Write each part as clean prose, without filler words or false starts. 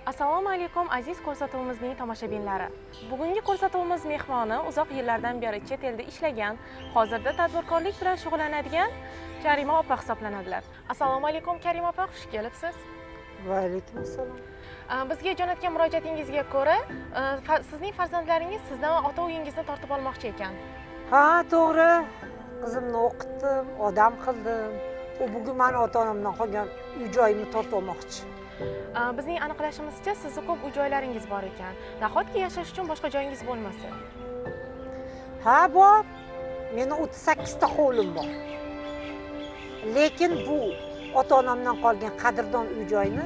Assalomu alaykum aziz ko'rsatuvimizning tomoshabinlari. Bugungi ko'rsatuvimiz mehmoni uzoq yillardan beri chet elda ishlagan, hozirda tadbirkorlik bilan shug'ullanadigan Karima opa hisoblanadilar. Assalomu alaykum Karima opa, xush kelibsiz. Va alaykum assalom. Bizga jo'natgan murojaatingizga ko'ra, sizning farzandlaringiz sizdan ota uyingizni tortib olmoqchi ekan. Ha, to'g'ri. Qizimni o'qitdim, odam qildim. U bugun meni ota-onamdan qolgan uy-joyimni tortib olmoqchi. Bizning aniqlashimizcha, sizning ko'p uy-joylaringiz bor ekan. Nahotki yashash uchun boshqa joyingiz bo'lmasa? Ha, bor. Meni 38 ta hovlim bor. Lekin bu ota-onamdan qolgan qadrdon uy-joyni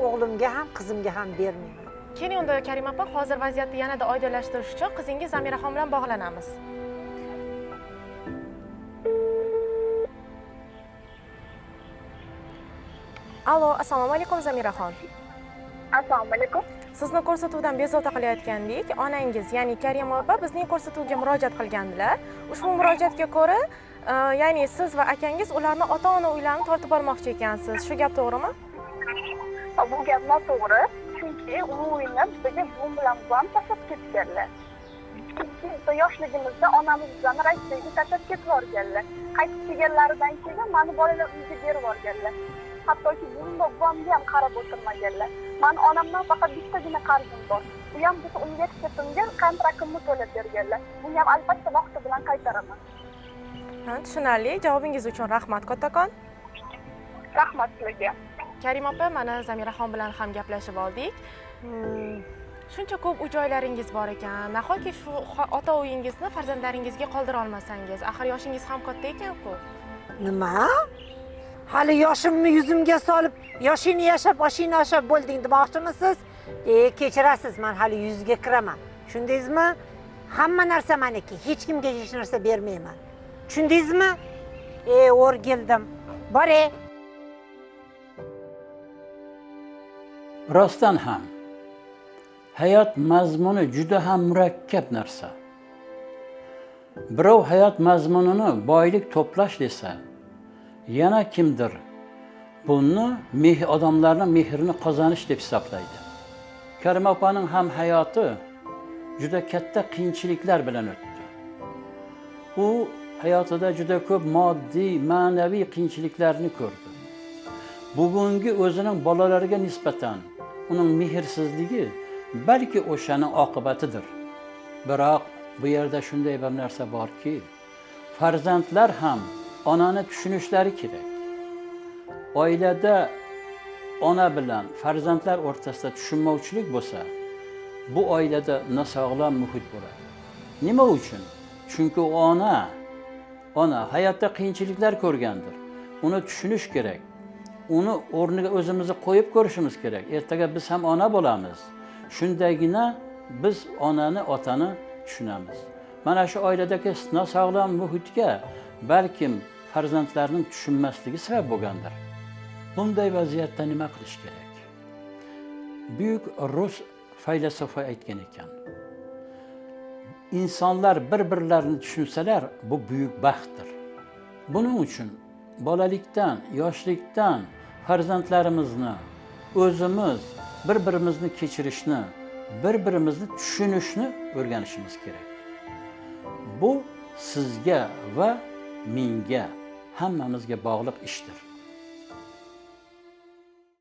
o'g'limga ham, qizimga ham bermayman. Keling unda Karima opa, hozir vaziyatni yanada oydinlashtirish uchun qizingiz Zamiraxon bilan bog'lanamiz. Alo, assalomu alaykum Zamiraxon. Assalomu alaykum. Sizni ko'rsatuvdan bezovta qilayotgandik. Onangiz, ya'ni Karima opa bizning ko'rsatuvga murojaat qilgandilar. Ushbu murojaatga ko'ra, ya'ni siz va akangiz ularni ota-ona uylarini tortib olmoqchi ekansiz. Shu gap to'g'rimi? Bu gap noto'g'ri. Chunki u uyni bizga buvim bilan buvam tashlab ketganlar. Biz yoshligimizda onamiz bilan Rossiyaga tashlab ketib yuborganlar. Qaytib kelganlaridan keyin meni bolalar uyiga berib yuborganlar. Hattoki buvim va buvamga ham qarab o'tirmaganlar. Meni onamdan faqat bittagina qarzim bor. Bu ham bizni universitetimga kontraktimni to'lab berganlar. Buni ham albatta vaqti bilan qaytaraman. Ha, tushunarli. Javobingiz uchun rahmat kattakon. Rahmat sizlarga. Karima opa, mana Zamiraxon bilan ham gaplashib oldik. Shuncha ko'p uy-joylaringiz bor ekan. Nahotki shu ota uyingizni farzandlaringizga qoldira olmasangiz, axir yoshingiz ham katta ekan-ku. Nima? Hali yoshimni yuzimga solib, yoshingni yashab, oshingni oshab bo'lding demoqchimisiz? Kechirasiz, men hali yuzga kiraman. Tushundingizmi? Hamma narsa meniki, hech kimga hech narsa bermayman. Tushundingizmi? O'rgildim. Bore. Rostdan ham hayot mazmuni juda ham murakkab narsa. Birov hayot mazmunini boylik to'plash desa, yana kimdir buni odamlarning mehrini qozonish deb hisoblaydi. Karima opaning ham hayoti juda katta qiyinchiliklar bilan o'tdi. U hayotida juda ko'p moddiy, ma'naviy qiyinchiliklarni ko'rdi. Bugungi o'zining bolalariga nisbatan uning mehrsizligi balki o'shaning oqibatidir. Biroq bu yerda shunday bir narsa borki, farzandlar ham onani tushunishlari kerak. Oilada ona bilan farzandlar o'rtasida tushunmovchilik bo'lsa, bu oilada nosog'lom muhit bo'ladi. Nima uchun? Chunki ona hayotda qiyinchiliklar ko'rgandir. Uni tushunish kerak. Uni o'rniga o'zimizni qo'yib ko'rishimiz kerak. Ertaga biz ham ona bo'lamiz. Shundagina biz onani, otani tushunamiz. Mana shu oiladagi nosog'lom muhitga balkim farzandlarning tushunmasligi sabab bo'lgandir. Bunday vaziyatda nima qilish kerak? Buyuk rus faylasufi aytgan ekan. İnsanlar bir-birlarini tushunsalar, bu buyuk baxtdir. Buning uchun bolalikdan, yoshlikdan farzandlarimizni, o'zimiz bir-birimizni kechirishni, bir-birimizni tushunishni o'rganishimiz kerak. Bu sizga va menga, hammamizga bog'liq ishdir.